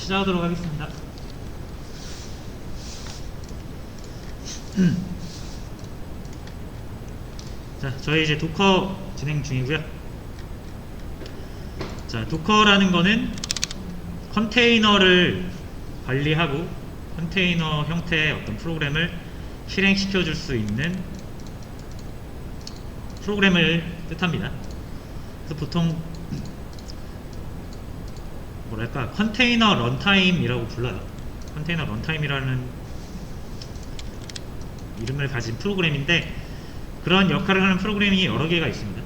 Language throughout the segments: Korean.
시작하도록 하겠습니다. 자, 저희 이제 도커 진행 중이고요. 자, 도커라는 거는 컨테이너를 관리하고 컨테이너 형태의 어떤 프로그램을 실행시켜 줄 수 있는 프로그램을 뜻합니다. 그래서 보통 뭐랄까 컨테이너 런타임이라고 불러요. 컨테이너 런타임이라는 이름을 가진 프로그램인데, 그런 역할을 하는 프로그램이 여러 개가 있습니다.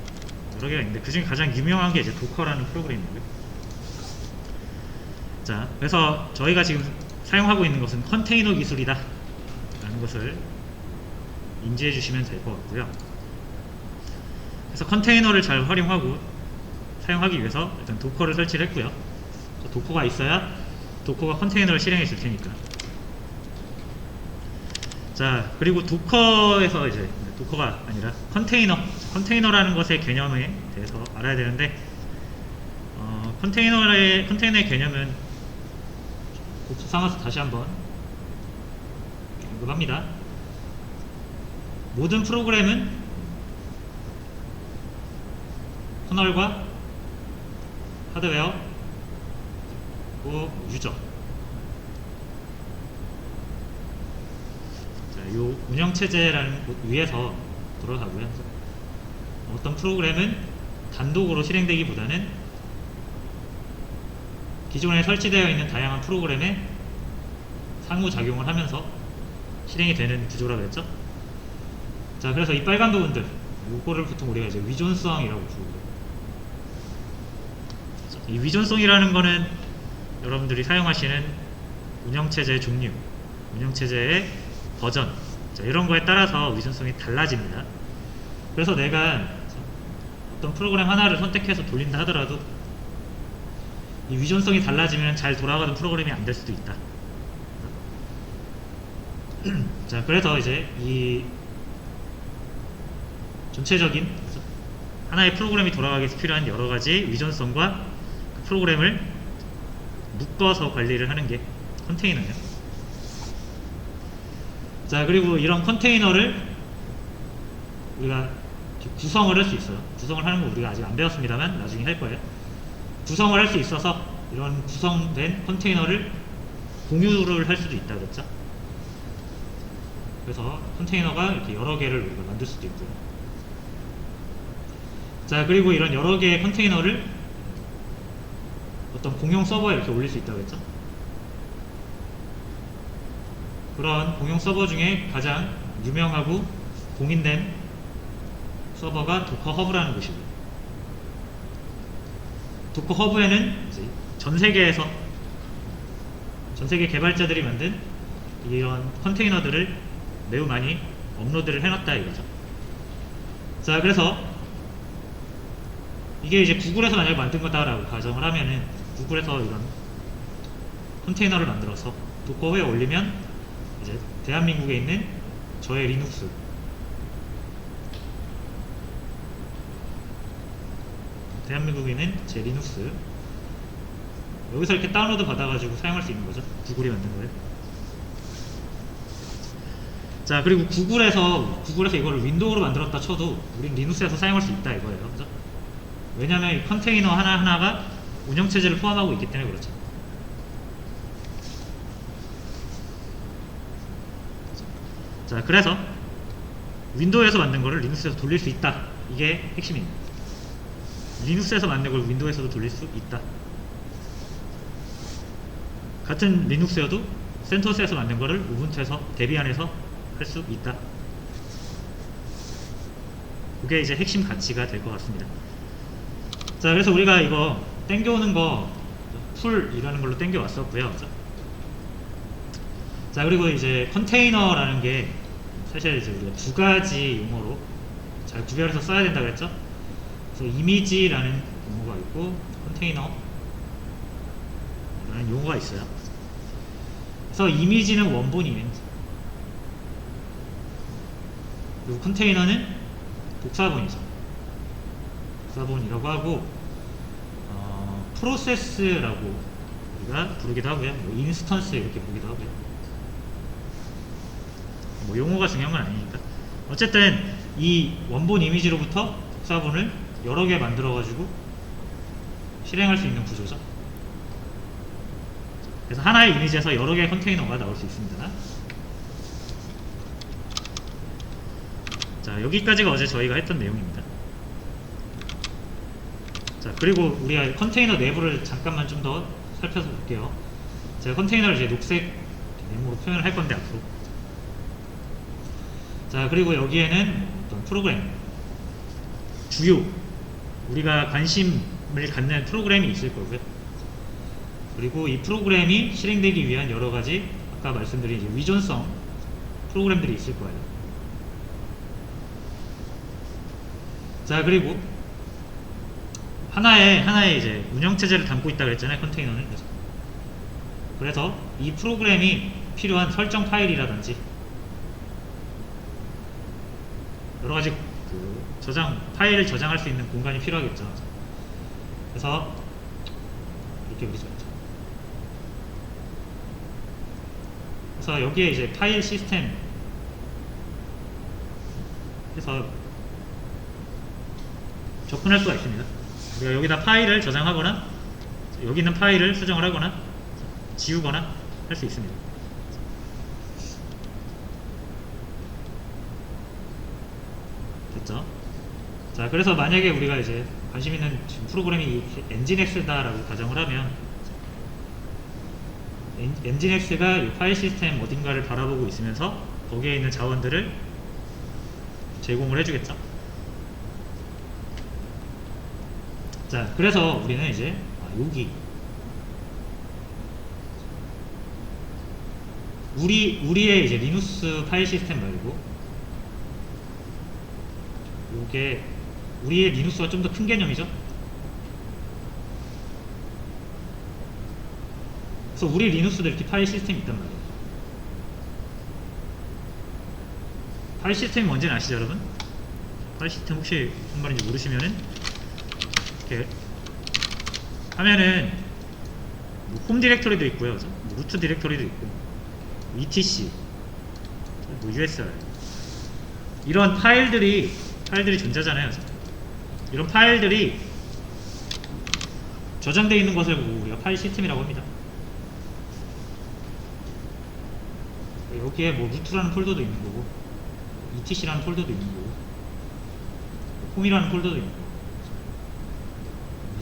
여러 개가 있는데 그 중에 가장 유명한 게 이제 도커라는 프로그램이고요. 자, 그래서 저희가 지금 사용하고 있는 것은 컨테이너 기술이다 라는 것을 인지해 주시면 될 것 같고요. 그래서 컨테이너를 잘 활용하고 사용하기 위해서 일단 도커를 설치를 했고요. 도커가 있어야 도커가 컨테이너를 실행해 줄 테니까. 자, 그리고 도커에서 이제 도커가 아니라 컨테이너라는 것의 개념에 대해서 알아야 되는데, 컨테이너의 개념은 복수 삼아서 다시 한번 언급합니다. 모든 프로그램은 커널과 하드웨어 그리고 유저, 자, 요 운영체제라는 곳 위에서 돌아가고요. 어떤 프로그램은 단독으로 실행되기보다는 기존에 설치되어 있는 다양한 프로그램에 상호작용을 하면서 실행이 되는 구조라고 했죠. 자, 그래서 이 빨간 부분들, 요거를 보통 우리가 이제 위존성이라고 부르고요. 이 위존성이라는 거는 여러분들이 사용하시는 운영체제의 종류, 운영체제의 버전, 자, 이런 거에 따라서 위존성이 달라집니다. 그래서 내가 어떤 프로그램 하나를 선택해서 돌린다 하더라도 이 위존성이 달라지면 잘 돌아가는 프로그램이 안 될 수도 있다. 자, 그래서 이제 이 전체적인 하나의 프로그램이 돌아가기 위해서 필요한 여러 가지 위존성과 그 프로그램을 묶어서 관리를 하는 게 컨테이너예요. 자, 그리고 이런 컨테이너를 우리가 구성을 할 수 있어요. 구성을 하는 거 우리가 아직 안 배웠습니다만 나중에 할 거예요. 구성을 할 수 있어서 이런 구성된 컨테이너를 공유를 할 수도 있다 그랬죠. 그래서 컨테이너가 이렇게 여러 개를 우리가 만들 수도 있고요. 자, 그리고 이런 여러 개의 컨테이너를 어떤 공용 서버에 이렇게 올릴 수 있다고 했죠. 그런 공용 서버 중에 가장 유명하고 공인된 서버가 도커 허브라는 곳이고요. 도커 허브에는 이제 전 세계 개발자들이 만든 이런 컨테이너들을 매우 많이 업로드를 해놨다 이거죠. 자, 그래서 이게 이제 구글에서 만약에 만든 거다라고 가정을 하면은, 구글에서 이런 컨테이너를 만들어서 도커에 올리면 이제 대한민국에 있는 저의 리눅스, 대한민국에 있는 제 리눅스 여기서 이렇게 다운로드 받아가지고 사용할 수 있는 거죠. 구글이 만든 거예요. 자, 그리고 구글에서 이거를 윈도우로 만들었다 쳐도 우린 리눅스에서 사용할 수 있다 이거예요. 그죠? 왜냐하면 이 컨테이너 하나하나가 운영체제를 포함하고 있기 때문에 그렇죠. 자, 그래서 윈도우에서 만든 거를 리눅스에서 돌릴 수 있다. 이게 핵심입니다. 리눅스에서 만든 걸 윈도우에서도 돌릴 수 있다. 같은 리눅스여도 센토스에서 만든 거를 우분투에서, 데비안에서 할 수 있다. 그게 이제 핵심 가치가 될 것 같습니다. 자, 그래서 우리가 이거 땡겨오는 거 풀이라는 걸로 땡겨왔었고요. 자, 그리고 이제 컨테이너라는 게 사실 이제 우리가 두 가지 용어로 잘 구별해서 써야 된다고 했죠. 그래서 이미지라는 용어가 있고 컨테이너라는 용어가 있어요. 그래서 이미지는 원본이에요. 그리고 컨테이너는 복사본이죠. 복사본이라고 하고 프로세스라고 우리가 부르기도 하고요. 뭐 인스턴스 이렇게 부르기도 하고요. 뭐 용어가 중요한 건 아니니까. 어쨌든 이 원본 이미지로부터 복사본을 여러 개 만들어 가지고 실행할 수 있는 구조죠. 그래서 하나의 이미지에서 여러 개의 컨테이너가 나올 수 있습니다. 자, 여기까지가 어제 저희가 했던 내용입니다. 자, 그리고 우리가 컨테이너 내부를 잠깐만 좀 더 살펴서 볼게요. 제가 컨테이너를 이제 녹색 네모로 표현을 할 건데 앞으로. 자, 그리고 여기에는 어떤 프로그램, 주요 우리가 관심을 갖는 프로그램이 있을 거고요. 그리고 이 프로그램이 실행되기 위한 여러 가지 아까 말씀드린 이제 위존성 프로그램들이 있을 거예요. 자, 그리고 하나의 이제 운영체제를 담고 있다고 그랬잖아요, 컨테이너는. 그래서 이 프로그램이 필요한 설정 파일이라든지 여러 가지 파일을 저장할 수 있는 공간이 필요하겠죠. 그래서 이렇게 그리죠. 그래서 여기에 이제 파일 시스템 해서 접근할 수가 있습니다. 우리가 여기다 파일을 저장하거나 여기 있는 파일을 수정을 하거나 지우거나 할 수 있습니다. 됐죠? 자, 그래서 만약에 우리가 이제 관심 있는 프로그램이 엔진X다라고 가정을 하면 엔진X가 이 파일 시스템 어딘가를 바라보고 있으면서 거기에 있는 자원들을 제공을 해주겠죠. 자, 그래서 우리는 이제 여기 우리의 이제 리눅스 파일 시스템 말고 요게 우리의 리눅스가 좀 더 큰 개념이죠. 그래서 우리 리눅스도 이렇게 파일 시스템이 있단 말이에요. 파일 시스템이 뭔지는 아시죠, 여러분? 파일 시스템 혹시 무슨 말인지 모르시면은 이렇게 하면은 홈 디렉토리도 있고요, 루트 디렉토리도 있고, etc, usr 이런 파일들이 존재하잖아요. 이런 파일들이 저장되어 있는 것을 우리가 파일 시스템이라고 합니다. 여기에 뭐 루트라는 폴더도 있는 거고, etc라는 폴더도 있는 거고, 홈이라는 폴더도 있는 거고,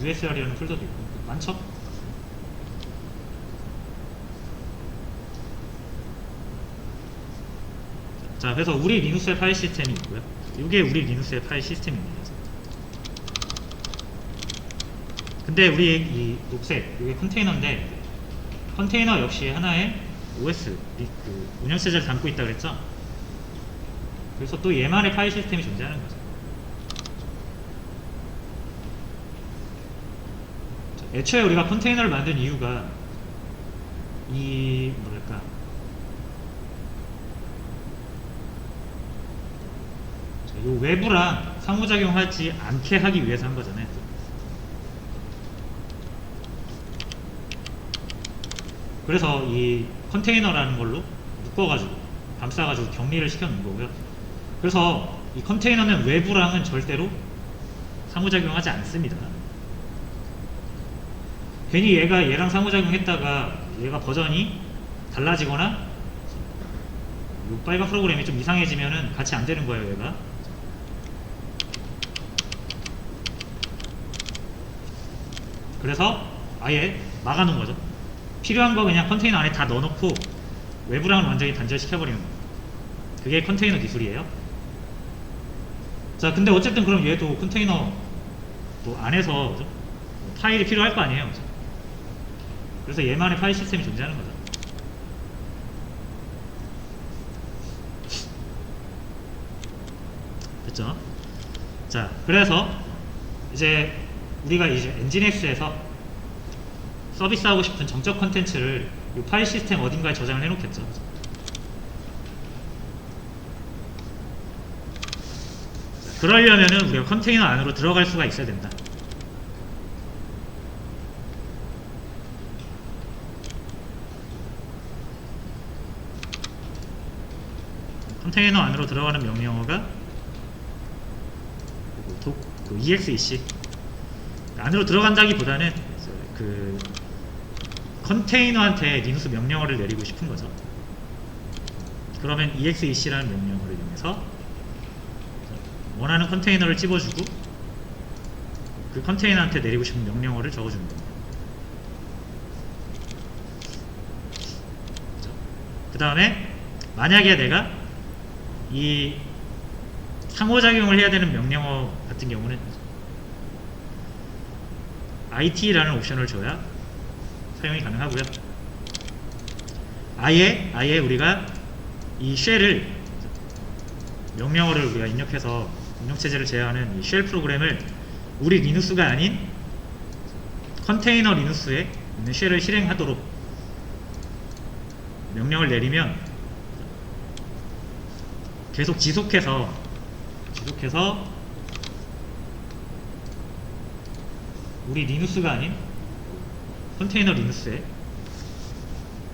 usr이라는 폴더도 있고, 많죠? 자, 그래서 우리 리눅스의 파일 시스템이 있고요. 이게 우리 리눅스의 파일 시스템입니다. 근데 우리 이 녹색, 이게 컨테이너인데, 컨테이너 역시 하나의 OS, 운영체제를 담고 있다고 그랬죠? 그래서 또 얘만의 파일 시스템이 존재하는 거죠. 애초에 우리가 컨테이너를 만든 이유가 이 뭐랄까 이 외부랑 상호작용하지 않게 하기 위해서 한 거잖아요. 그래서 이 컨테이너라는 걸로 묶어가지고 감싸가지고 격리를 시켜놓은 거고요. 그래서 이 컨테이너는 외부랑은 절대로 상호작용하지 않습니다. 괜히 얘랑 상호작용했다가 얘가 버전이 달라지거나 이 빨간 프로그램이 좀 이상해지면은 같이 안 되는 거예요, 얘가. 그래서 아예 막아놓은 거죠. 필요한 거 그냥 컨테이너 안에 다 넣어놓고 외부랑은 완전히 단절시켜버리는 거예요. 그게 컨테이너 기술이에요. 자, 근데 어쨌든 그럼 얘도 컨테이너 뭐 안에서 파일이 필요할 거 아니에요. 그래서 얘만의 파일 시스템이 존재하는 거죠. 됐죠? 자, 그래서 이제 우리가 이제 엔진X에서 서비스하고 싶은 정적 컨텐츠를 이 파일 시스템 어딘가에 저장을 해놓겠죠. 그러려면은 우리가 컨테이너 안으로 들어갈 수가 있어야 된다. 컨테이너 안으로 들어가는 명령어가 exec 안으로 들어간다기보다는 그 컨테이너한테 리눅스 명령어를 내리고 싶은 거죠. 그러면 exec라는 명령어를 이용해서 원하는 컨테이너를 찝어주고 그 컨테이너한테 내리고 싶은 명령어를 적어주는 겁니다. 그 다음에 만약에 내가 이 상호작용을 해야 되는 명령어 같은 경우는 it라는 옵션을 줘야 사용이 가능하고요. 아예 우리가 이 쉘을 명령어를 우리가 입력해서 운영체제를 제어하는 이 쉘 프로그램을 우리 리눅스가 아닌 컨테이너 리눅스에 있는 쉘을 실행하도록 명령을 내리면 계속 지속해서 우리 리눅스가 아닌 컨테이너 리눅스에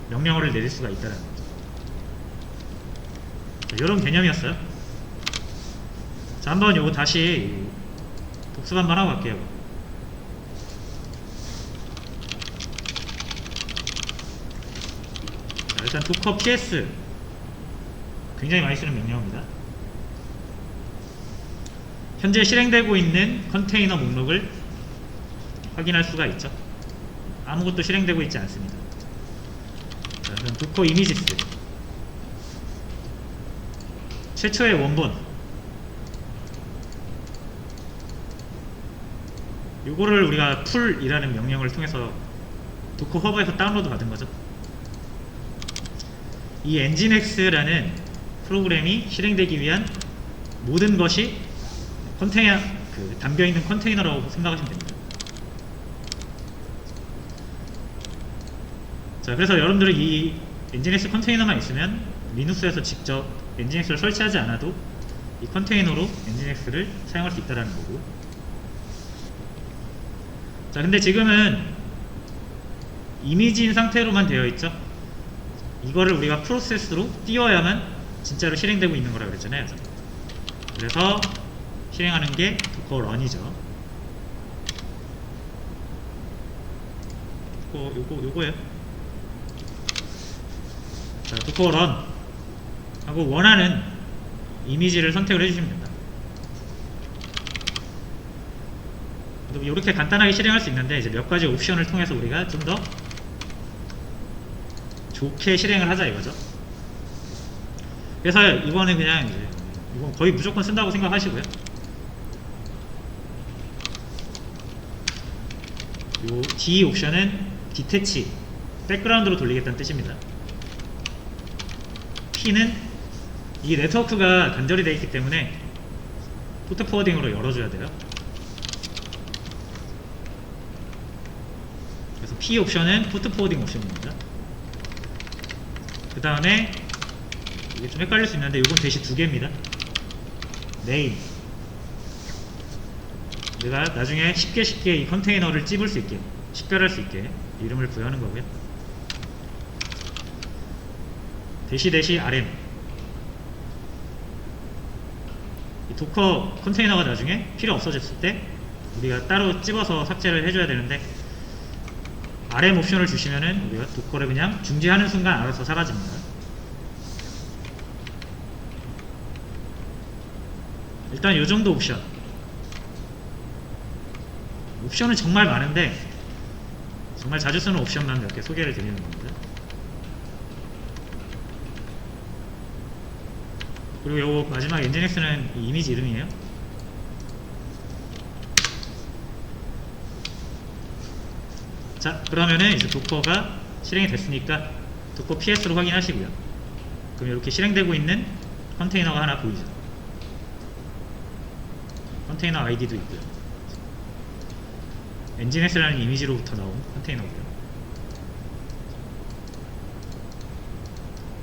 명령어를 내릴 수가 있다는 거죠. 이런 개념이었어요. 자, 한번 요거 다시 복습 한번 하고 갈게요. 자, 일단 docker ps 굉장히 많이 쓰는 명령어입니다. 현재 실행되고 있는 컨테이너 목록을 확인할 수가 있죠. 아무것도 실행되고 있지 않습니다. 자, 그럼 docker images 최초의 원본 요거를 우리가 풀이라는 명령을 통해서 도커 허브에서 다운로드 받은 거죠. 이 nginx라는 프로그램이 실행되기 위한 모든 것이 컨테이너 담겨있는 컨테이너라고 생각하시면 됩니다. 자, 그래서 여러분들은 이 nginx 컨테이너만 있으면 리눅스에서 직접 nginx를 설치하지 않아도 이 컨테이너로 nginx를 사용할 수 있다는 거고. 자, 근데 지금은 이미지인 상태로만 되어 있죠. 이거를 우리가 프로세스로 띄워야만 진짜로 실행되고 있는 거라고 그랬잖아요. 그래서 실행하는 게 docker run이죠. 요거예요. 자, docker run 하고 원하는 이미지를 선택을 해주시면 됩니다. 이렇게 간단하게 실행할 수 있는데 이제 몇 가지 옵션을 통해서 우리가 좀 더 좋게 실행을 하자 이거죠. 그래서 이거는 그냥 이제 이건 거의 무조건 쓴다고 생각하시고요. 요 D 옵션은 디태치 백그라운드로 돌리겠다는 뜻입니다. P는 이 네트워크가 단절이 되어 있기 때문에 포트 포워딩으로 열어줘야 돼요. 그래서 P 옵션은 포트 포워딩 옵션입니다. 그 다음에 이게 좀 헷갈릴 수 있는데 이건 대시 두 개입니다. name 내가 나중에 쉽게 이 컨테이너를 찝을 수 있게 식별할 수 있게 이름을 부여하는 거고요. 대시 rm 이 도커 컨테이너가 나중에 필요 없어졌을 때 우리가 따로 찝어서 삭제를 해줘야 되는데 rm 옵션을 주시면은 우리가 도커를 그냥 중지하는 순간 알아서 사라집니다. 일단 요정도 옵션은 정말 많은데 정말 자주 쓰는 옵션만 몇 개 소개를 드리는 겁니다. 그리고 요 마지막 nginx는 이 이미지 이름이에요. 자, 그러면은 이제 도커가 실행이 됐으니까 도커 ps로 확인하시고요. 그럼 이렇게 실행되고 있는 컨테이너가 하나 보이죠. 컨테이너 아이디도 있고요. nginx라는 이미지로부터 나온 컨테이너고요.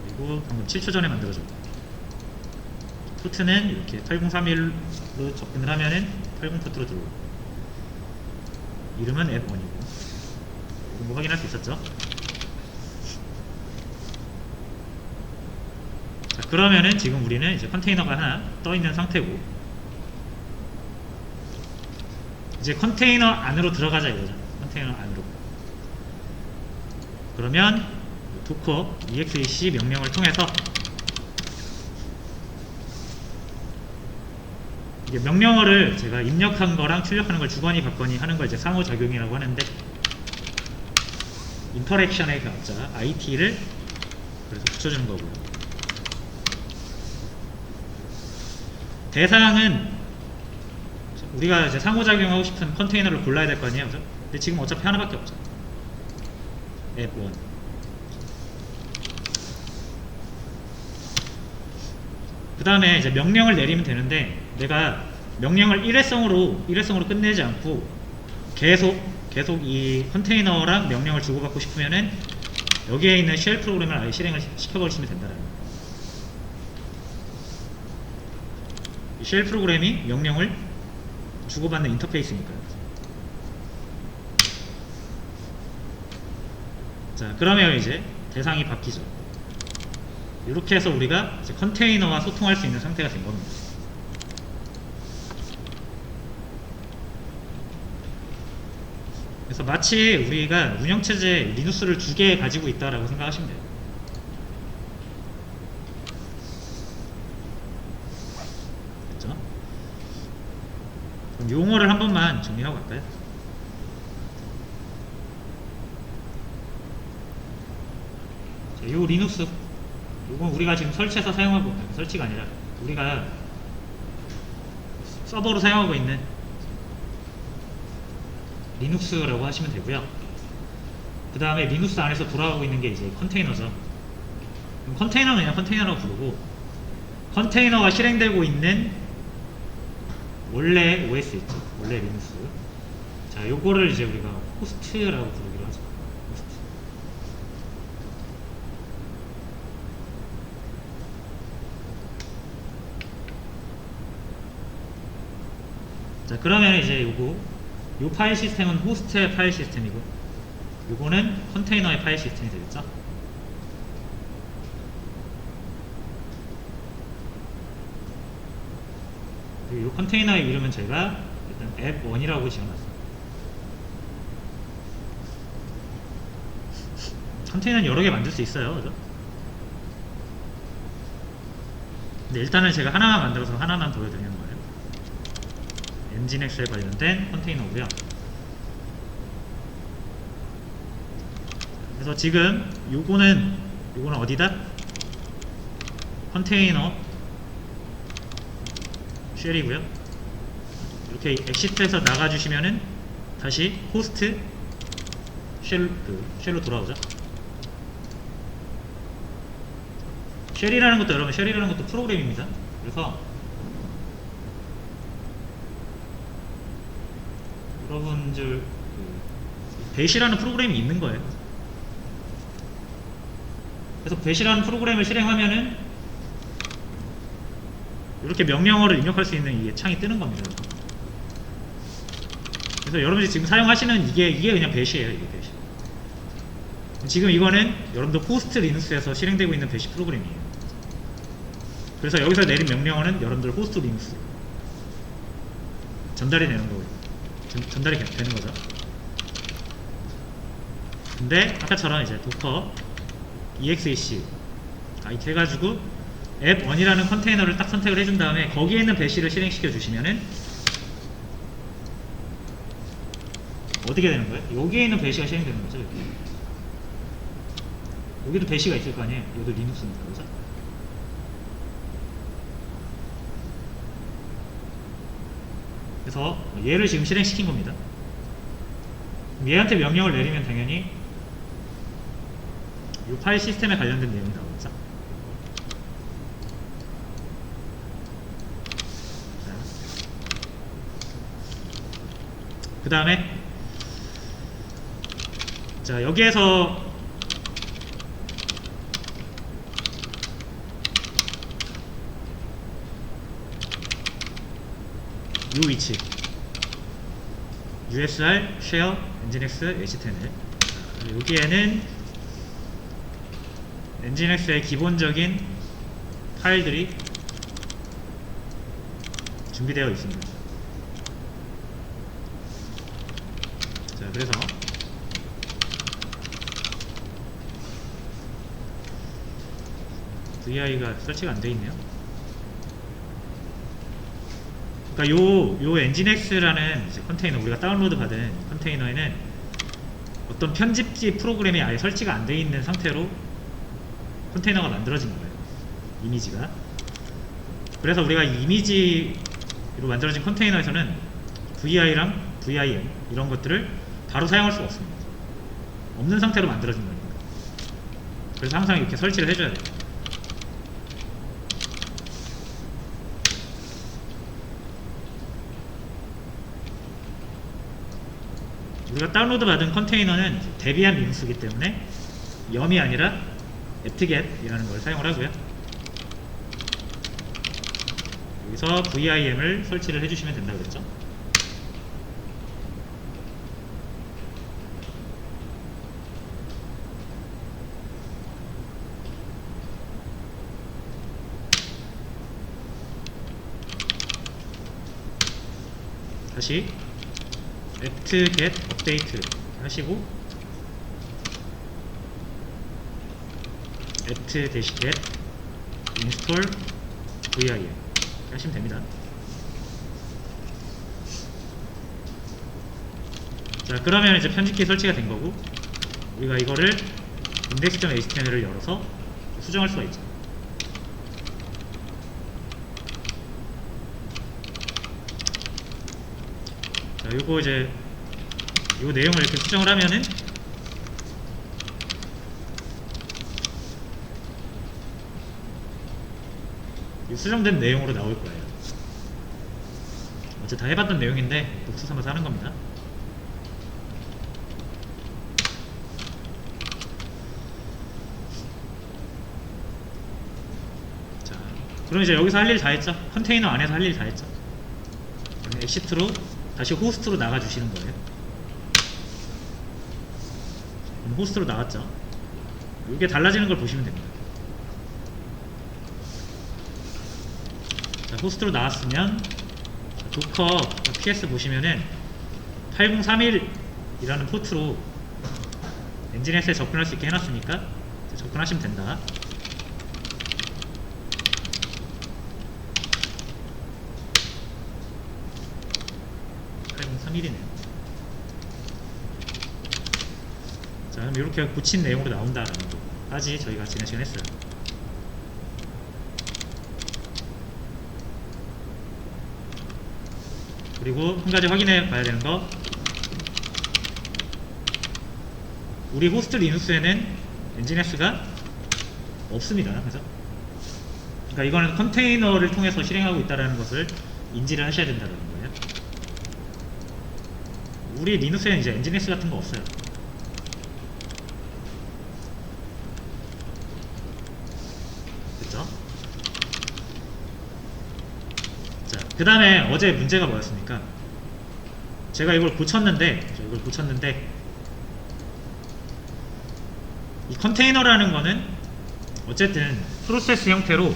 그리고 방금 7초 전에 만들어졌고 포트는 이렇게 8031로 접근을 하면은 80 포트로 들어오고 이름은 app1이고 이런 거 확인할 수 있었죠. 자, 그러면은 지금 우리는 이제 컨테이너가 하나 떠 있는 상태고, 이제 컨테이너 안으로 들어가자 이거죠. 컨테이너 안으로. 그러면 docker exec 명령을 통해서 이게 명령어를 제가 입력한 거랑 출력하는 걸 주거니 받거니 하는 걸 이제 상호작용이라고 하는데, 인터랙션의 격자 IT를 그래서 붙여주는 거고요. 대상은 우리가 이제 상호작용하고 싶은 컨테이너를 골라야 될 거 아니에요, 그죠? 근데 지금 어차피 하나밖에 없죠. app1. 그 다음에 이제 명령을 내리면 되는데, 내가 명령을 일회성으로 끝내지 않고 계속 이 컨테이너랑 명령을 주고받고 싶으면은 여기에 있는 쉘 프로그램을 아예 실행을 시켜버리시면 된다라는 거예요. 이 쉘 프로그램이 명령을 주고받는 인터페이스니까요. 자, 그러면 이제 대상이 바뀌죠. 이렇게 해서 우리가 이제 컨테이너와 소통할 수 있는 상태가 된 겁니다. 그래서 마치 우리가 운영체제 리눅스를 2개 가지고 있다라고 생각하시면 돼요. 그렇죠? 그럼 용어를 한 번만 정리하고 갈까요? 자, 요 리눅스, 요건 우리가 지금 설치해서 사용하고, 설치가 아니라 우리가 서버로 사용하고 있는 리눅스라고 하시면 되고요. 그 다음에 리눅스 안에서 돌아가고 있는 게 이제 컨테이너죠. 그럼 컨테이너는 그냥 컨테이너라고 부르고, 컨테이너가 실행되고 있는 원래 OS 있죠. 원래 리눅스. 자, 요거를 이제 우리가 호스트라고 부르기로 하죠. 호스트. 자, 그러면 이제 요 파일 시스템은 호스트의 파일 시스템이고, 요거는 컨테이너의 파일 시스템이 되겠죠. 그리고 요 컨테이너의 이름은 제가 일단 app1이라고 지어놨어요. 컨테이너는 여러 개 만들 수 있어요, 그죠? 근데 일단은 제가 하나만 만들어서 하나만 보여드리는 거예요. 엔진엑스에 관련된 컨테이너고요. 그래서 지금 요거는 어디다? 컨테이너 쉘이고요. 이렇게 엑시트에서 나가주시면은 다시 호스트 쉘로 돌아오죠. 쉘이라는 것도 프로그램입니다. 그래서 여러분들 배시라는 프로그램이 있는 거예요. 그래서 배시라는 프로그램을 실행하면은 이렇게 명령어를 입력할 수 있는 이 창이 뜨는 겁니다. 그래서 여러분들이 지금 사용하시는 이게 그냥 배시예요. 이게 배시. 지금 이거는 여러분들 호스트 리눅스에서 실행되고 있는 배시 프로그램이에요. 그래서 여기서 내린 명령어는 여러분들 호스트 리눅스 전달이 되는 거고요. 전달이 되는 거죠. 근데 아까처럼 이제 docker exec IT 해가지고 app1이라는 컨테이너를 딱 선택을 해준 다음에 거기에 있는 배시를 실행시켜 주시면은 어떻게 되는 거예요? 여기에 있는 배시가 실행되는 거죠. 여기도 배시가 있을 거 아니에요. 여기도 리눅스니까, 그죠? 그래서 얘를 지금 실행시킨 겁니다. 얘한테 명령을 내리면 당연히 이 파일 시스템에 관련된 내용이 나오겠죠. 그 다음에 자, 여기에서 이 위치 USR, Share, 엔진엑스, HTML. 여기에는 엔진엑스의 기본적인 파일들이 준비되어 있습니다. 자, 그래서 VI가 설치가 안 되어 있네요. 그러니까 요 엔진X라는 컨테이너, 우리가 다운로드 받은 컨테이너에는 어떤 편집지 프로그램이 아예 설치가 안 되어 있는 상태로 컨테이너가 만들어진 거예요. 이미지가. 그래서 우리가 이 이미지로 만들어진 컨테이너에서는 VI랑 VIM 이런 것들을 바로 사용할 수가 없습니다. 없는 상태로 만들어진 거니까. 그래서 항상 이렇게 설치를 해줘야 돼요. 우리가 다운로드 받은 컨테이너는 데비안 리눅스이기 때문에 염이 아니라 apt-get이라는 걸 사용을 하고요. 여기서 VIM을 설치를 해주시면 된다고 그랬죠. 다시 apt-get 업데이트 하시고 apt-get install VIM 하시면 됩니다. 자, 그러면 이제 편집기 설치가 된 거고, 우리가 이거를 index.html을 열어서 수정할 수가 있죠. 자, 요거 이제 요 내용을 이렇게 수정을 하면은 이 수정된 내용으로 나올 거예요. 어제 다 해봤던 내용인데 녹수 삼아서 하는 겁니다. 자, 그럼 이제 여기서 할 일 다 했죠. 컨테이너 안에서 할 일 다 했죠. 엑시트로 다시 호스트로 나가 주시는 거예요. 호스트로 나왔죠. 이게 달라지는 걸 보시면 됩니다. 자, 호스트로 나왔으면 도커 ps 보시면은 8031이라는 포트로 엔진엑스에 접근할 수 있게 해놨으니까 접근하시면 된다. 자, 그럼 이렇게 붙인 내용으로 나온다라는 거까지 저희가 지난 시간에 했어요. 그리고 한 가지 확인해 봐야 되는 거, 우리 호스트 리눅스에는 엔진엑스가 없습니다. 그죠? 그러니까 이거는 컨테이너를 통해서 실행하고 있다는 것을 인지를 하셔야 된다는 거예요. 우리 리눅스에는 이제 엔진엑스 같은 거 없어요. 됐죠? 자, 그 다음에 어제 문제가 뭐였습니까? 제가 이걸 고쳤는데 이 컨테이너라는 거는 어쨌든 프로세스 형태로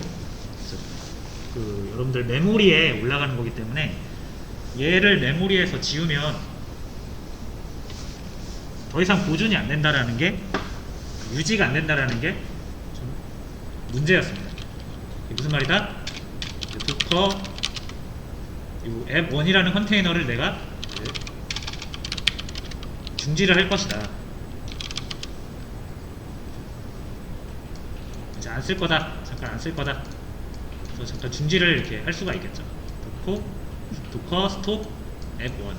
여러분들 메모리에 올라가는 거기 때문에 얘를 메모리에서 지우면 더 이상 보존이 안 된다라는 게, 유지가 안 된다라는 게 좀 문제였습니다. 이게 무슨 말이다? 도커 앱1이라는 컨테이너를 내가 중지를 할 것이다. 이제 안 쓸 거다. 잠깐 안 쓸 거다. 그래서 잠깐 중지를 이렇게 할 수가 있겠죠. 도커 스톱 앱1.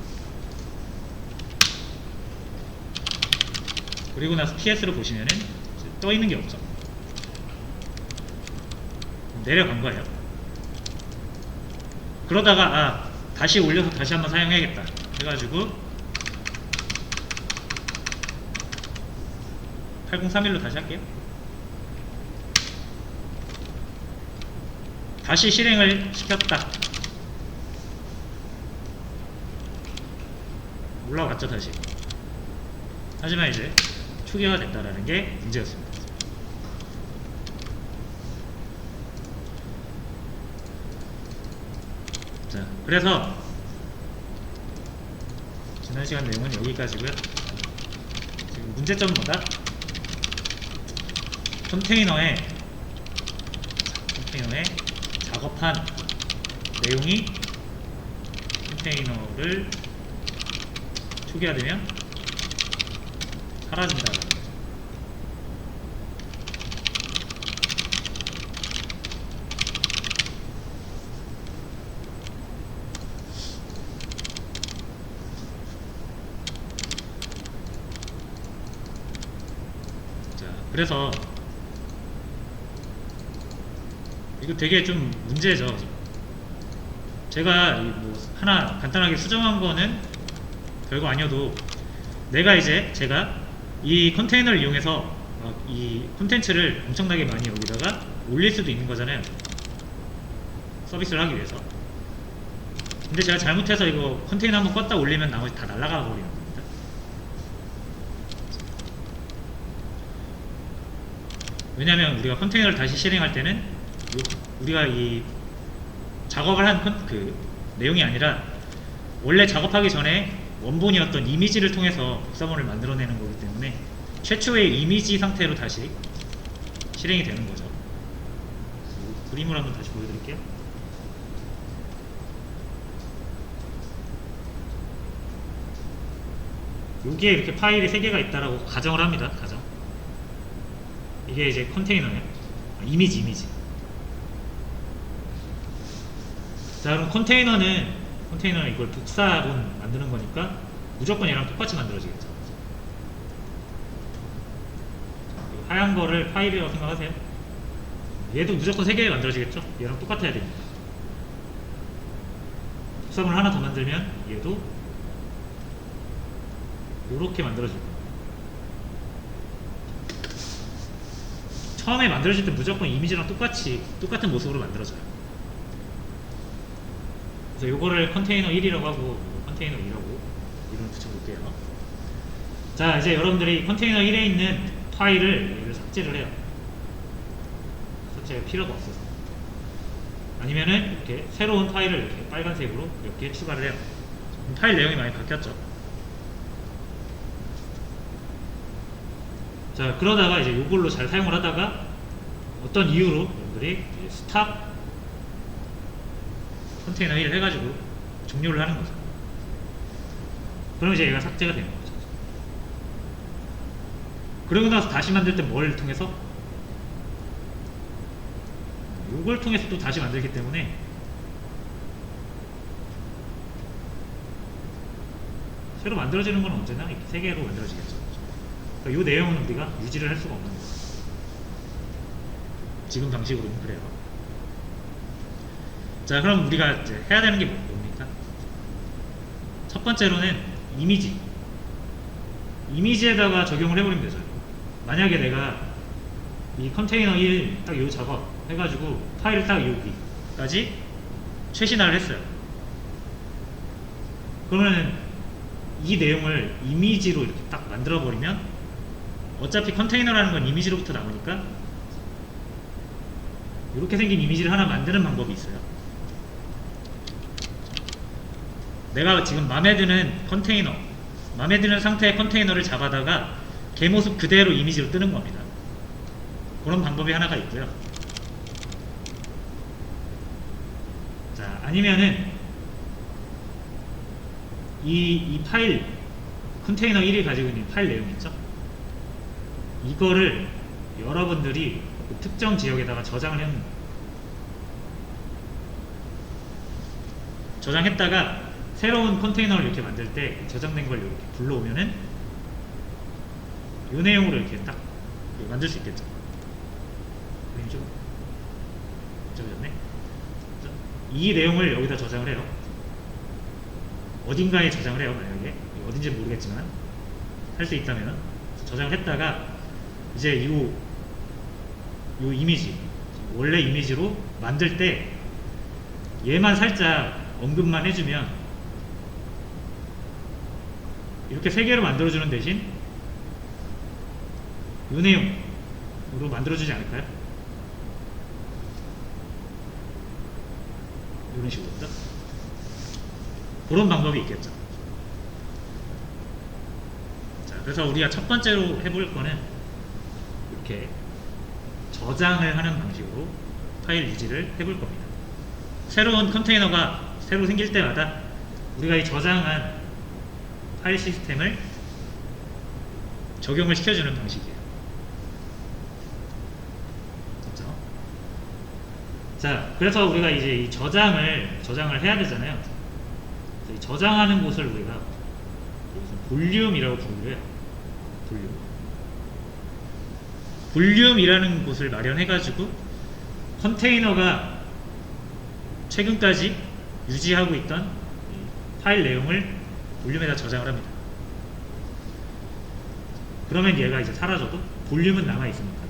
그리고 나서 PS를 보시면은 떠 있는 게 없죠. 내려간 거예요. 그러다가 다시 올려서 다시 한번 사용해야겠다 해가지고 8031로 다시 할게요. 다시 실행을 시켰다. 올라갔죠 다시. 하지만 이제 초기화가 됐다라는 게 문제였습니다. 그래서 지난 시간 내용은 여기까지고요. 지금 문제점은 뭐다? 컨테이너에 작업한 내용이 컨테이너를 초기화되면 사라진다. 자, 그래서 이거 되게 좀 문제죠. 제가 뭐 하나 간단하게 수정한 거는 별거 아니어도 제가 이 컨테이너를 이용해서 이 콘텐츠를 엄청나게 많이 여기다가 올릴 수도 있는 거잖아요. 서비스를 하기 위해서. 근데 제가 잘못해서 이거 컨테이너 한번 껐다 올리면 나머지 다 날아가 버리는 겁니다. 왜냐면 우리가 컨테이너를 다시 실행할 때는 우리가 이 작업을 한 그 내용이 아니라 원래 작업하기 전에 원본이었던 이미지를 통해서 복사본을 만들어내는 거기 때문에 최초의 이미지 상태로 다시 실행이 되는 거죠. 그림을 한번 다시 보여드릴게요. 여기에 이렇게 파일이 3개가 있다라고 가정을 합니다. 가정. 이게 이제 컨테이너예요. 이미지. 자, 그럼 컨테이너는 이걸 복사본 만드는 거니까 무조건 얘랑 똑같이 만들어지겠죠. 하얀 거를 파일이라고 생각하세요. 얘도 무조건 3개 만들어지겠죠. 얘랑 똑같아야 됩니다. 복사본을 하나 더 만들면 얘도 이렇게 만들어질 겁니다. 처음에 만들어질 때 무조건 이미지랑 똑같은 모습으로 만들어져요. 그래서 요거를 컨테이너 1이라고 하고 컨테이너 2라고 이름을 붙여볼게요. 자, 이제 여러분들이 컨테이너 1에 있는 파일을 얘를 삭제를 해요. 삭제가 필요가 없어서. 아니면은 이렇게 새로운 파일을 이렇게 빨간색으로 이렇게 추가를 해요. 파일 내용이 많이 바뀌었죠. 자, 그러다가 이제 요걸로 잘 사용을 하다가 어떤 이유로 여러분들이 스탑 컨테이너 1을 해가지고 종료를 하는 거죠. 그럼 이제 얘가 삭제가 되는 거죠. 그러고 나서 다시 만들 때 뭘 통해서? 요걸 통해서 또 다시 만들기 때문에 새로 만들어지는 건 언제나 이렇게 3개로 만들어지겠죠. 그러니까 요 내용은 우리가 유지를 할 수가 없는 거예요. 지금 방식으로는 그래요. 자, 그럼 우리가 이제 해야 되는 게 뭡니까? 첫 번째로는 이미지에다가 적용을 해버리면 되죠. 만약에 내가 이 컨테이너 1 딱 요 작업 해가지고 파일을 딱 여기까지 최신화를 했어요. 그러면은 이 내용을 이미지로 이렇게 딱 만들어버리면 어차피 컨테이너라는 건 이미지로부터 나오니까 이렇게 생긴 이미지를 하나 만드는 방법이 있어요. 내가 지금 마음에 드는 상태의 컨테이너를 잡아다가 걔 모습 그대로 이미지로 뜨는 겁니다. 그런 방법이 하나가 있고요. 자, 아니면은 이 파일 컨테이너 1이 가지고 있는 파일 내용 있죠? 이거를 여러분들이 그 특정 지역에다가 저장했다가 새로운 컨테이너를 이렇게 만들 때 저장된 걸 이렇게 불러오면은 이 내용으로 이렇게 딱 만들 수 있겠죠. 그림 좀 좁아졌네. 이 내용을 여기다 저장을 해요. 어딘가에 저장을 해요. 만약에 어딘지 모르겠지만 할 수 있다면 저장을 했다가 이제 요 이미지 원래 이미지로 만들 때 얘만 살짝 언급만 해주면 이렇게 3개로 만들어주는 대신 이 내용으로 만들어주지 않을까요? 이런 식으로. 그런 방법이 있겠죠. 자, 그래서 우리가 첫 번째로 해볼 거는 이렇게 저장을 하는 방식으로 파일 유지를 해볼 겁니다. 새로운 컨테이너가 새로 생길 때마다 우리가 이 저장한 파일 시스템을 적용을 시켜주는 방식이에요. 그렇죠? 자, 그래서 우리가 이제 이 저장을 해야 되잖아요. 이 저장하는 곳을 우리가 볼륨이라고 부르기로 해요. 볼륨이라는 곳을 마련해가지고 컨테이너가 최근까지 유지하고 있던 파일 내용을 볼륨에다 저장을 합니다. 그러면 얘가 이제 사라져도 볼륨은 남아있으니까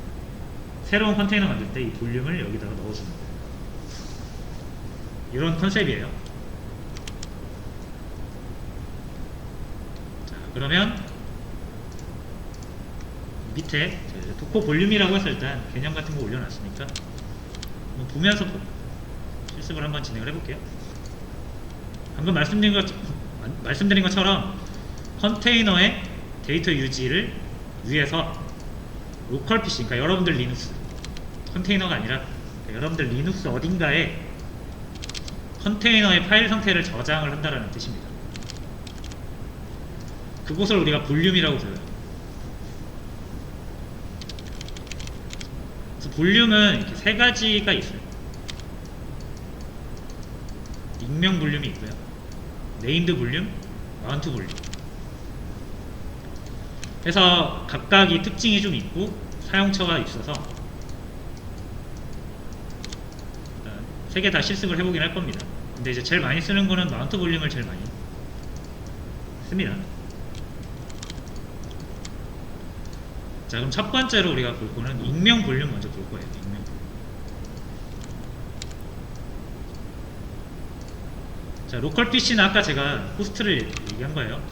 새로운 컨테이너 만들 때 이 볼륨을 여기다가 넣어주는 거예요. 이런 컨셉이에요. 자, 그러면 밑에 도커 볼륨이라고 해서 일단 개념 같은 거 올려놨으니까 보면서 실습을 한번 진행을 해볼게요. 방금 말씀드린 것처럼 컨테이너의 데이터 유지를 위해서 로컬 PC, 그러니까 여러분들 리눅스, 컨테이너가 아니라 여러분들 리눅스 어딘가에 컨테이너의 파일 상태를 저장을 한다는 뜻입니다. 그곳을 우리가 볼륨이라고 불러요. 그래서 볼륨은 이렇게 세 가지가 있어요. 익명 볼륨이 있고요, 네임드 볼륨, 마운트 볼륨. 그래서 각각이 특징이 좀 있고 사용처가 있어서 세 개 다 실습을 해보긴 할 겁니다. 근데 이제 제일 많이 쓰는 거는 마운트 볼륨을 제일 많이 씁니다. 자, 그럼 첫 번째로 우리가 볼 거는 익명 볼륨 먼저 볼 거예요. 익명 볼륨. 자, 로컬 PC는 아까 제가 호스트를 얘기한 거예요.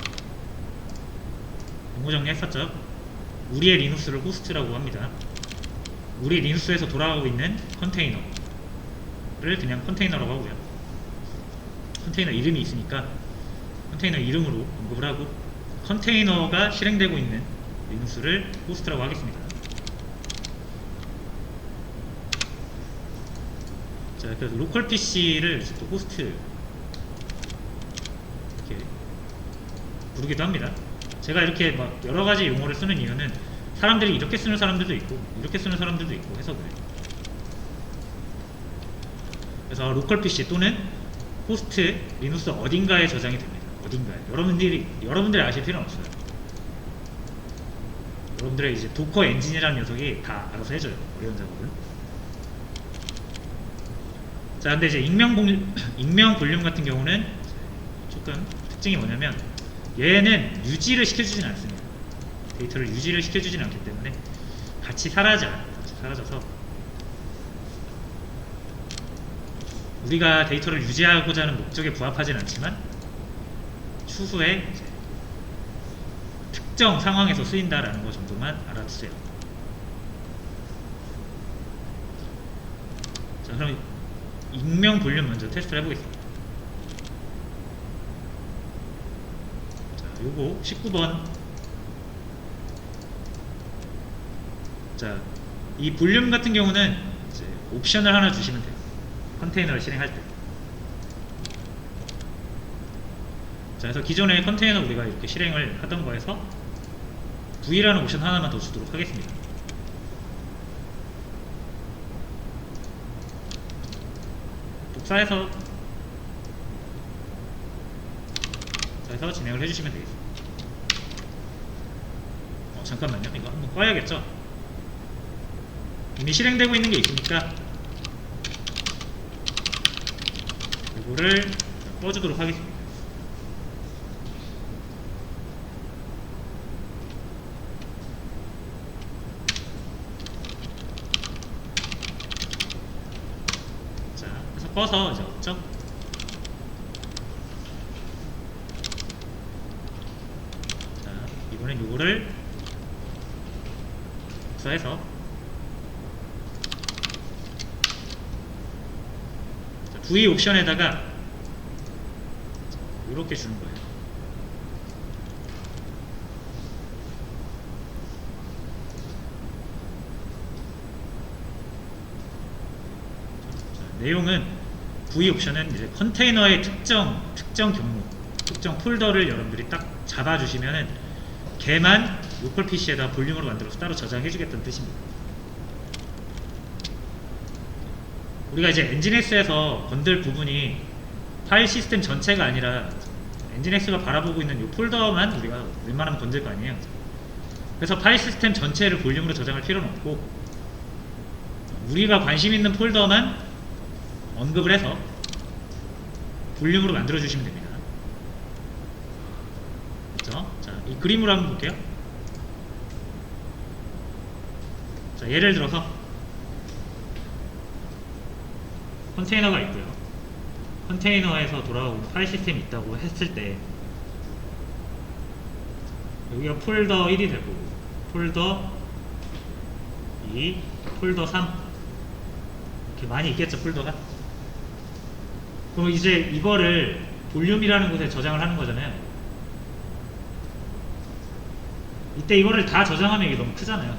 용어 정리했었죠? 우리의 리눅스를 호스트라고 합니다. 우리 리눅스에서 돌아가고 있는 컨테이너를 그냥 컨테이너라고 하고요. 컨테이너 이름이 있으니까 컨테이너 이름으로 언급을 하고, 컨테이너가 실행되고 있는 리눅스를 호스트라고 하겠습니다. 자, 그래서 로컬 PC를 또 호스트 이렇게 부르기도 합니다. 제가 이렇게 막 여러가지 용어를 쓰는 이유는 사람들이 이렇게 쓰는 사람들도 있고 이렇게 쓰는 사람들도 있고 해서 그래요. 그래서 로컬 PC 또는 호스트 리눅스 어딘가에 저장이 됩니다. 어딘가에. 여러분들이 아실 필요는 없어요. 여러분들의 이제 도커 엔진이라는 녀석이 다 알아서 해줘요. 어려운 작업을. 자, 근데 이제 익명 볼륨 같은 경우는 조금 특징이 뭐냐면, 얘는 유지를 시켜주진 않습니다. 데이터를 유지를 시켜주진 않기 때문에 같이 사라져요. 같이 사라져서 우리가 데이터를 유지하고자 하는 목적에 부합하진 않지만 추후에 이제 특정 상황에서 쓰인다라는 것 정도만 알아두세요. 자, 그럼 익명 볼륨 먼저 테스트를 해보겠습니다. 요거 19번. 자, 이 볼륨 같은 경우는 이제 옵션을 하나 주시면 돼요. 컨테이너를 실행할 때. 자, 그래서 기존의 컨테이너 우리가 이렇게 실행을 하던 거에서 V라는 옵션 하나만 더 주도록 하겠습니다. 복사해서 해서 진행을 해주시면 되겠습니다. 잠깐만요. 이거 한번 꺼야겠죠? 이미 실행되고 있는 게 있으니까 이거를 꺼주도록 하겠습니다. 자, 그래서 꺼서 이제 없죠? 이번엔 요거를 복사해서 V 옵션에다가 이렇게 주는 거예요. 자, 내용은 V 옵션은 이제 컨테이너의 특정 경로, 특정 폴더를 여러분들이 딱 잡아주시면은 걔만 로컬 PC에다 볼륨으로 만들어서 따로 저장해주겠다는 뜻입니다. 우리가 이제 엔진엑스에서 건들 부분이 파일 시스템 전체가 아니라 엔진엑스가 바라보고 있는 이 폴더만 우리가 웬만하면 건들 거 아니에요. 그래서 파일 시스템 전체를 볼륨으로 저장할 필요는 없고 우리가 관심 있는 폴더만 언급을 해서 볼륨으로 만들어 주시면 됩니다. 그렇죠? 자, 이 그림으로 한번 볼게요. 자, 예를 들어서 컨테이너가 있고요. 컨테이너에서 돌아오고 있는 파일 시스템이 있다고 했을 때 여기가 폴더 1이 되고 폴더 2, 폴더 3 이렇게 많이 있겠죠, 폴더가. 그럼 이제 이거를 볼륨이라는 곳에 저장을 하는 거잖아요. 이때 이거를 다 저장하면 이게 너무 크잖아요.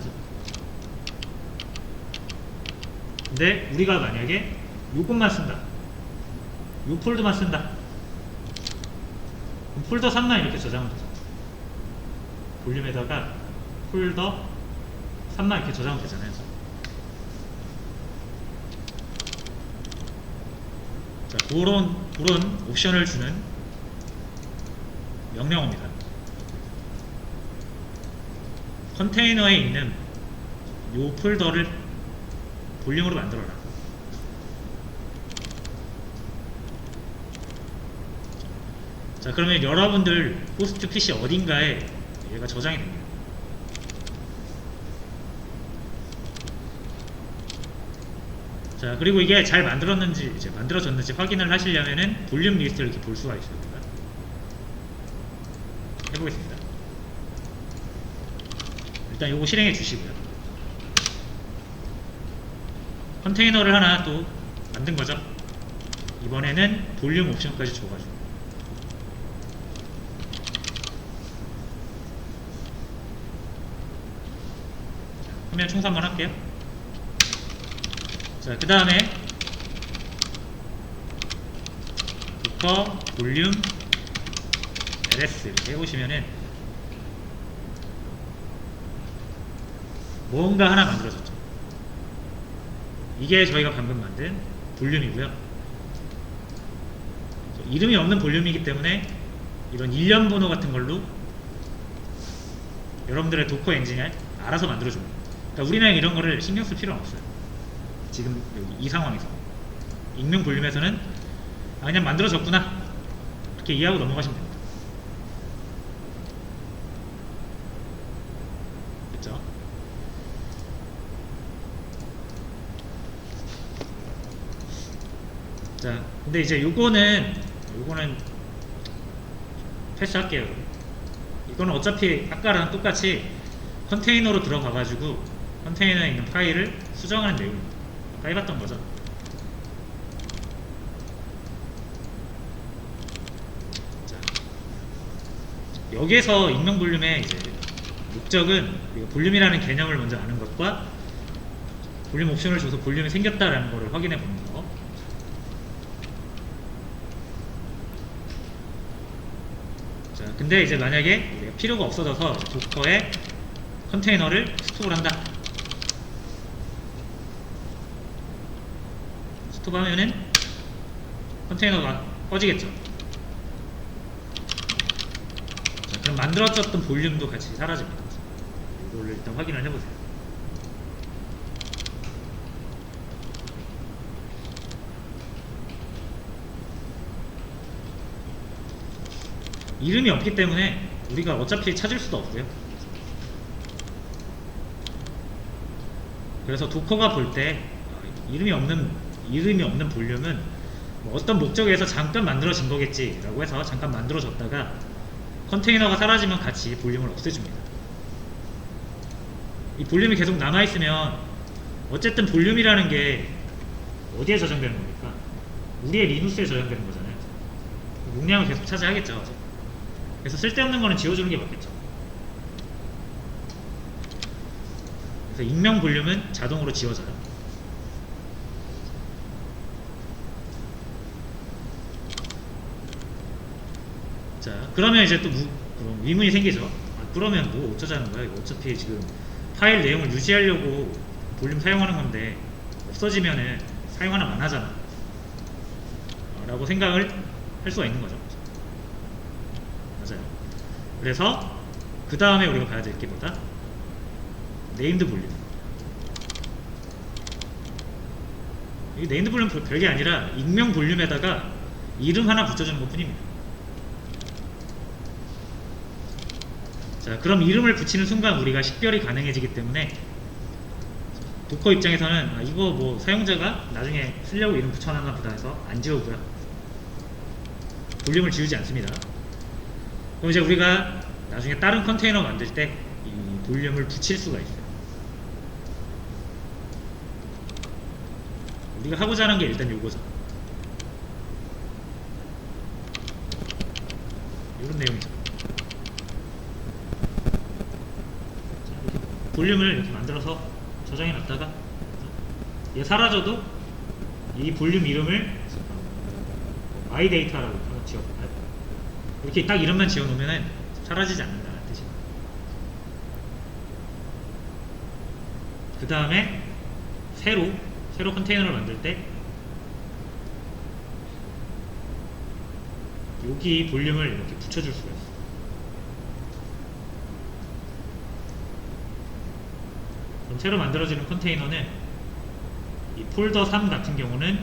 근데 우리가 만약에 요것만 쓴다, 요 폴더만 쓴다, 그럼 폴더 3만 이렇게 저장하면 되죠. 볼륨에다가 폴더 3만 이렇게 저장하면 되잖아요. 자, 그런 옵션을 주는 명령어입니다. 컨테이너에 있는 요 폴더를 볼륨으로 만들어라. 자, 그러면 여러분들 호스트 PC 어딘가에 얘가 저장이 됩니다. 자, 그리고 이게 잘 만들어졌는지 확인을 하시려면은 볼륨 리스트를 이렇게 볼 수가 있어요. 해보겠습니다. 일단 요거 실행해 주시고요. 컨테이너를 하나 또 만든 거죠. 이번에는 볼륨 옵션까지 줘가지고. 자, 화면 청소 한번 할게요. 자, 그 다음에 도커 볼륨 ls 이렇게 해보시면은 뭔가 하나 만들어졌죠. 이게 저희가 방금 만든 볼륨이고요. 이름이 없는 볼륨이기 때문에 이런 일련 번호 같은 걸로 여러분들의 도커 엔진을 알아서 만들어줍니다. 그러니까 우리는 이런 거를 신경 쓸 필요는 없어요. 지금 여기 이 상황에서 익명 볼륨에서는 그냥 만들어졌구나 이렇게 이해하고 넘어가시면 됩니다. 됐죠? 자, 근데 이제 요거는 패스할게요. 이거는 어차피 아까랑 똑같이 컨테이너로 들어가가지고 컨테이너에 있는 파일을 수정하는 내용입니다. 아까 해봤던 거죠. 자, 여기에서 익명 볼륨의 이제 목적은 볼륨이라는 개념을 먼저 아는 것과 볼륨 옵션을 줘서 볼륨이 생겼다라는 것을 확인해 보는 거. 자, 근데 이제 만약에 우리가 필요가 없어져서 도커에 컨테이너를 스톱을 한다. 스톱하면은 컨테이너가 꺼지겠죠. 자, 그럼 만들어졌던 볼륨도 같이 사라집니다. 이걸 일단 확인을 해보세요. 이름이 없기 때문에 우리가 어차피 찾을 수도 없고요. 그래서 도커가 볼 때 이름이 없는 볼륨은 뭐 어떤 목적에서 잠깐 만들어진 거겠지 라고 해서 잠깐 만들어졌다가 컨테이너가 사라지면 같이 볼륨을 없애줍니다. 이 볼륨이 계속 남아있으면 어쨌든 볼륨이라는 게 어디에 저장되는 겁니까? 우리의 리눅스에 저장되는 거잖아요. 용량을 계속 차지하겠죠. 그래서 쓸데없는 거는 지워주는 게 맞겠죠. 그래서 익명 볼륨은 자동으로 지워져요. 자, 그러면 이제 또 그럼 의문이 생기죠. 아, 그러면 뭐 어쩌자는 거야? 이거 어차피 지금 파일 내용을 유지하려고 볼륨 사용하는 건데 없어지면은 사용 하나 안 하잖아. 라고 생각을 할 수가 있는 거죠. 맞아요. 그래서 그 다음에 우리가 봐야 될 게 뭐다? 네임드 볼륨. 이 네임드 볼륨 별게 아니라 익명 볼륨에다가 이름 하나 붙여주는 것 뿐입니다. 자, 그럼 이름을 붙이는 순간 우리가 식별이 가능해지기 때문에 도커 입장에서는 아, 이거 뭐 사용자가 나중에 쓰려고 이름 붙여놨나 보다 해서 안 지우고요. 볼륨을 지우지 않습니다. 그럼 이제 우리가 나중에 다른 컨테이너 만들 때 이 볼륨을 붙일 수가 있어요. 우리가 하고자 하는 게 일단 요거죠. 이런 내용이죠. 볼륨을 이렇게 만들어서 저장해 놨다가 얘 사라져도 이 볼륨 이름을 마이데이터라고 지워볼까요? 이렇게 딱 이름만 지워놓으면 사라지지 않는다는 뜻이에요. 그 다음에 새로 컨테이너를 만들 때 여기 볼륨을 이렇게 붙여줄 수가 있어요. 그럼 새로 만들어지는 컨테이너는 이 폴더 3 같은 경우는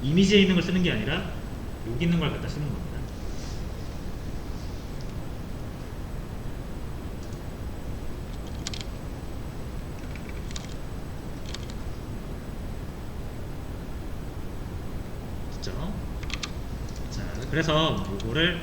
이미지에 있는 걸 쓰는 게 아니라 여기 있는 걸 갖다 쓰는 겁니다. 그렇죠? 자, 그래서 이거를